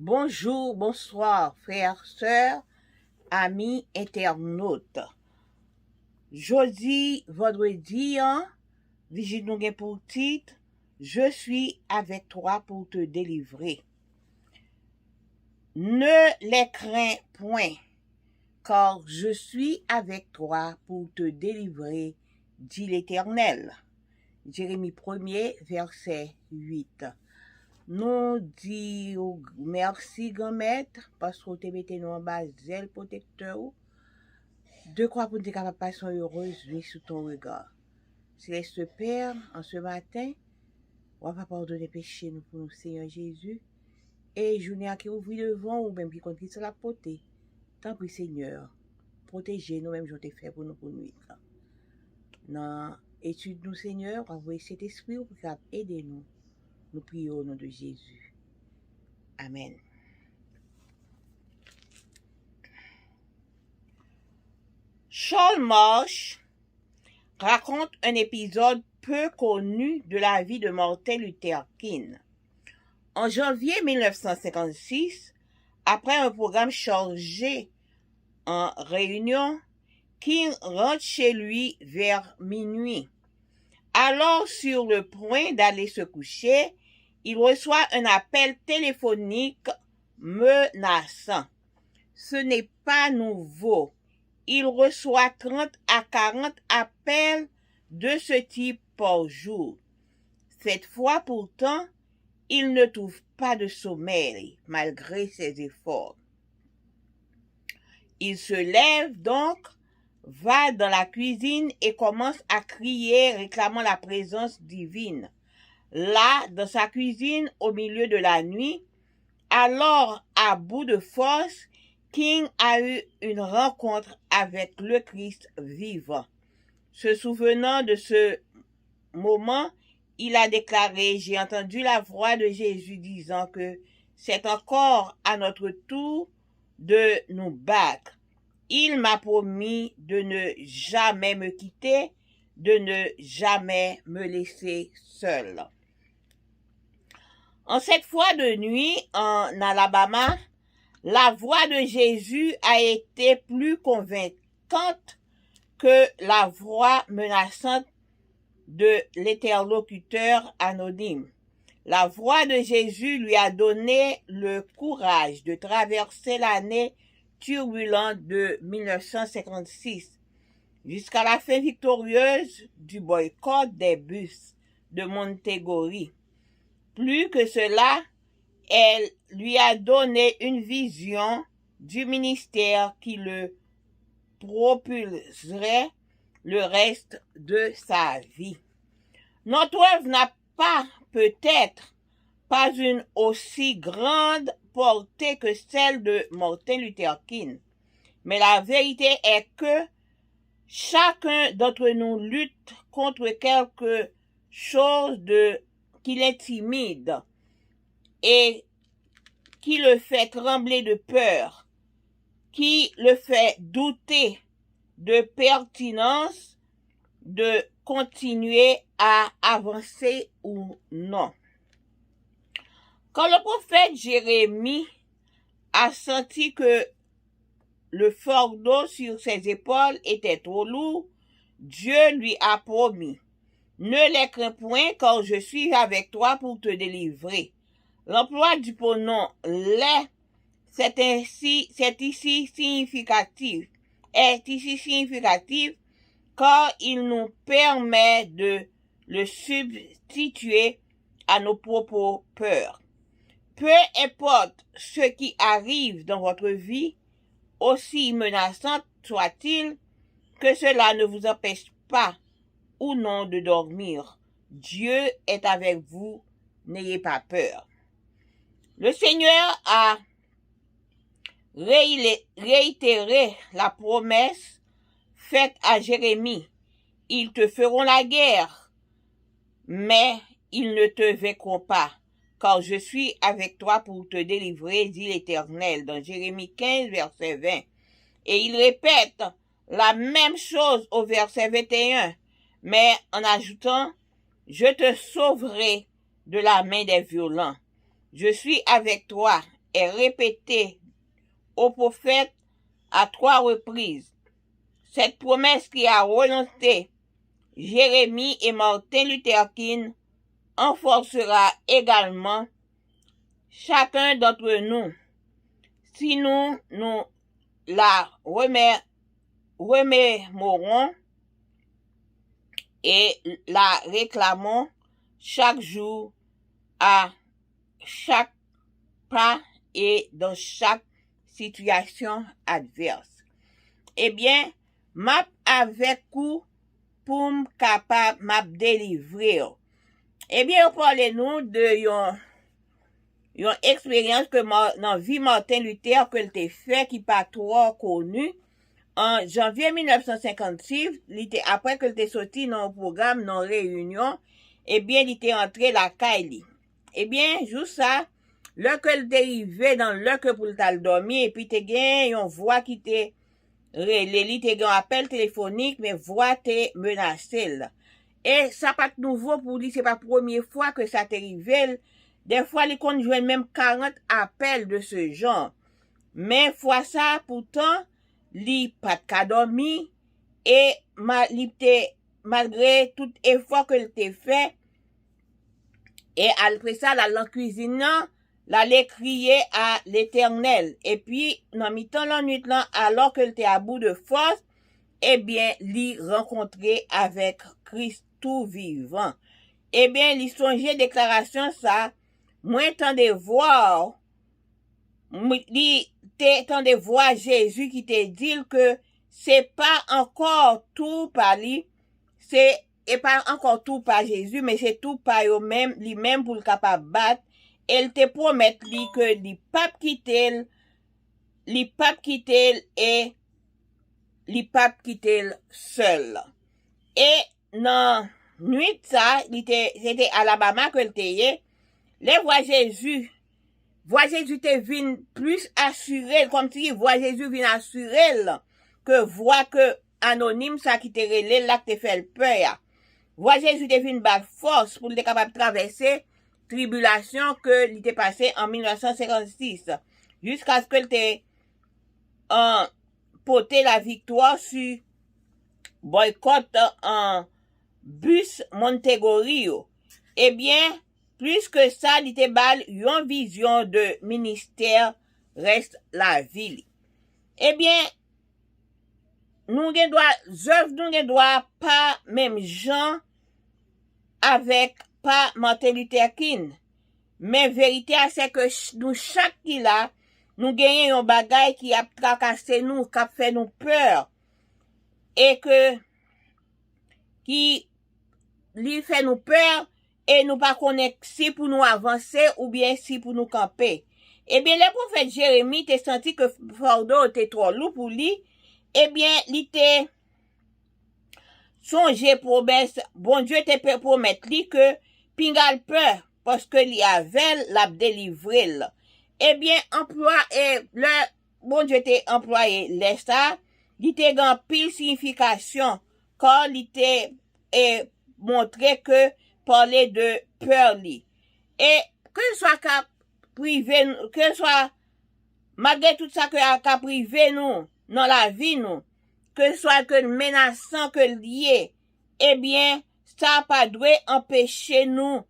Bonjour, bonsoir, frères, sœurs, amis, internautes. Jeudi, vendredi, vigile nou gen pour titre, je suis avec toi pour te délivrer. Ne les crains point, car je suis avec toi pour te délivrer, dit l'Éternel. Jérémie 1er, verset 8. Nous disons merci, grand maître, parce que tu mettez nous en bas zèle protecteur. De quoi pour nous capables de passer une heureuse vie sous ton regard. Céleste Père, en ce matin, on va pardonner péché nous pour nous, Seigneur Jésus. Et journée à qui ouvre devant ou même qui compte qui sur la potée. Tant pis, Seigneur, protégez nous, même je t'ai fait pour nous pour nous. Dans étude nous, Seigneur, envoyez cet esprit pour aider nous. Nous prions au nom de Jésus. Amen. Charles Marsh raconte un épisode peu connu de la vie de Martin Luther King. En janvier 1956, après un programme chargé en réunion, King rentre chez lui vers minuit. Alors, sur le point d'aller se coucher, il reçoit un appel téléphonique menaçant. Ce n'est pas nouveau. Il reçoit 30 à 40 appels de ce type par jour. Cette fois pourtant, il ne trouve pas de sommeil malgré ses efforts. Il se lève donc, va dans la cuisine et commence à crier réclamant la présence divine. Là, dans sa cuisine, au milieu de la nuit, alors à bout de force, King a eu une rencontre avec le Christ vivant. Se souvenant de ce moment, il a déclaré « J'ai entendu la voix de Jésus disant que c'est encore à notre tour de nous battre. Il m'a promis de ne jamais me quitter, de ne jamais me laisser seul. » En cette fois de nuit, en Alabama, la voix de Jésus a été plus convaincante que la voix menaçante de l'interlocuteur anonyme. La voix de Jésus lui a donné le courage de traverser l'année turbulente de 1956 jusqu'à la fin victorieuse du boycott des bus de Montgomery. Plus que cela, elle lui a donné une vision du ministère qui le propulserait le reste de sa vie. Notre œuvre n'a pas, peut-être, pas une aussi grande portée que celle de Martin Luther King. Mais la vérité est que chacun d'entre nous lutte contre quelque chose qui l'intimide et qui le fait trembler de peur, qui le fait douter de pertinence de continuer à avancer ou non. Quand le prophète Jérémie a senti que le fardeau sur ses épaules était trop lourd, Dieu lui a promis « Ne les crains point, car je suis avec toi pour te délivrer. » L'emploi du pronom « les » est ici significatif car il nous permet de le substituer à nos propres peurs. Peu importe ce qui arrive dans votre vie, aussi menaçant soit-il, que cela ne vous empêche pas ou non de dormir. Dieu est avec vous, n'ayez pas peur. Le Seigneur a réitéré la promesse faite à Jérémie. Ils te feront la guerre, mais ils ne te vaincront pas, car je suis avec toi pour te délivrer, dit l'Éternel, dans Jérémie 15, verset 20. Et il répète la même chose au verset 21, mais en ajoutant « Je te sauverai de la main des violents. Je suis avec toi est répétée au prophète à 3 reprises. Cette promesse qui a relancé Jérémie et Martin Luther King renforcera également chacun d'entre nous si nous la remémorons et la réclamons chaque jour, à chaque pas et dans chaque situation adverse. Eh bien, m'a avec vous pour capable m'a délivrer. Eh bien, parlez-nous de yon expérience que dans vie Martin Luther que l'était fait qui pas trop connu. En janvier 1956, après que l'était sorti dans un programme, dans réunion, eh bien, il était entré la Kaili. Eh bien, juste ça, là que l'était arrivé dans l'heure que pour le dormir, et puis t'es gagné une voix qui t'est relé, t'es gagné un appel téléphonique, mais voix t'est menacée. Et ça pas de nouveau pour lui, c'est pas la première fois que ça t'est arrivé. Des fois, les conjoints même 40 appels de ce genre. Mais fois ça, pourtant, li pas de cas dormi, et malgré tout effort que l'était fait, et après ça, la cuisine, l'allait crier à l'Éternel. Et puis, dans mi-temps la nuit là, alors qu'elle était à bout de force, eh bien, l'y rencontrer avec Christ tout vivant. Eh bien, l'y songeait déclaration ça, moins tant de voir, tant de voir Jésus qui te dit que c'est pas encore tout par lui, et pas encore tout par Jésus, mais c'est tout par lui-même pour le capable battre. Elle te promet lui que lui pas quitter et lui pas quitter seul. Et dans nuit ça, c'était Alabama que était, les voix Jésus te vin plus assuré, comme si voix Jésus vient assurer que voix que anonyme ça qui te relève là que te fait peur. Voix Jésus te vin battre force pour être capable de traverser tribulation que l'était passé en 1956 jusqu'à ce que t'ait porté la victoire sur boycott en bus Montegorio. Eh bien, plus que ça, l'était bal yon vision de ministère reste la ville. Eh bien, nous ne doit pas même gens avec pas Martin Luther King. Mais vérité c'est que nous chaque qui là, nous gagnons un bagay qui a tracassé nous, qui a fait nous peur. Et que qui lui fait nous peur et nous pas connaître si pour nous avancer ou bien si pour nous camper. Eh bien, le prophète Jérémie t'a senti que fardeau était trop lourd pour lui. Eh bien, il t'a songé promesse, bon Dieu te promet lui que pingal peur parce que li avait la délivré. Eh bien, le bon Dieu t'a employé ça, il t'a grand pile signification quand il t'a montré que parler de peur li. Et que ce soit qu'à privé, que ce soit malgré tout ça que qu'à privé nous dans la vie nous, que ce soit que menaçant que lié, eh bien ça pas doit empêcher nous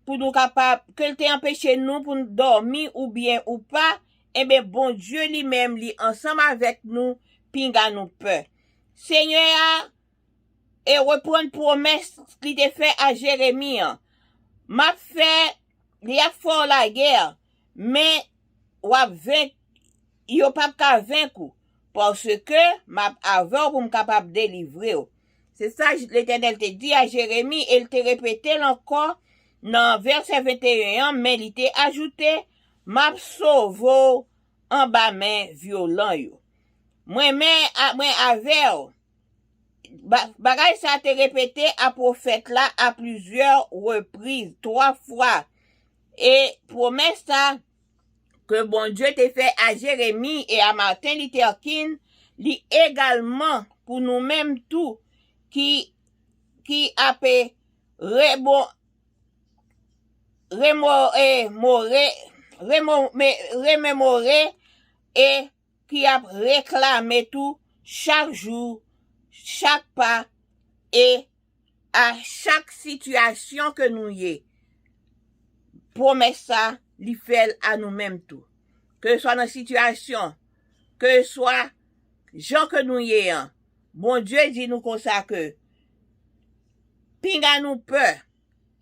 pour nous capable que t'ait empêché nous pour nous dormir ou bien ou pas, eh bien bon Dieu lui-même li ensemble avec nous pinga nous peur. Seigneur et reprendre promesse qu'il t'a fait à Jérémie. M'a fait il a fort la guerre, mais il a pas qu'à vaincre parce que m'a avant pour me capable délivrer. C'est ça l'Éternel te dit à Jérémie, et il te répété encore dans verset 21, mais il t'a ajouté m'a sauvé en bas main violent yo. Moi avec bagay ça te répété à prophète là à plusieurs reprises, 3 fois. Et promesse ça que bon Dieu t'a fait à Jérémie et à Martin Luther King, li également pour nous-mêmes tout qui a fait remémorer et qui a réclamé tout chaque jour, chaque pas et à chaque situation que nous y est. Promesse ça, li fait à nous-mêmes tout. Que ce soit dans la situation, que ce soit gens que nous y est. Bon Dieu dit nous comme ça que pinga nous peur.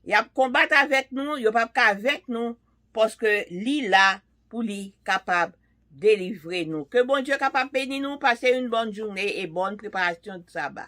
Il a combattre avec nous, il pas avec nous parce que li là pour li capable délivrer nous. Que bon Dieu capable bénir nous, passer une bonne journée et bonne préparation de sabbat.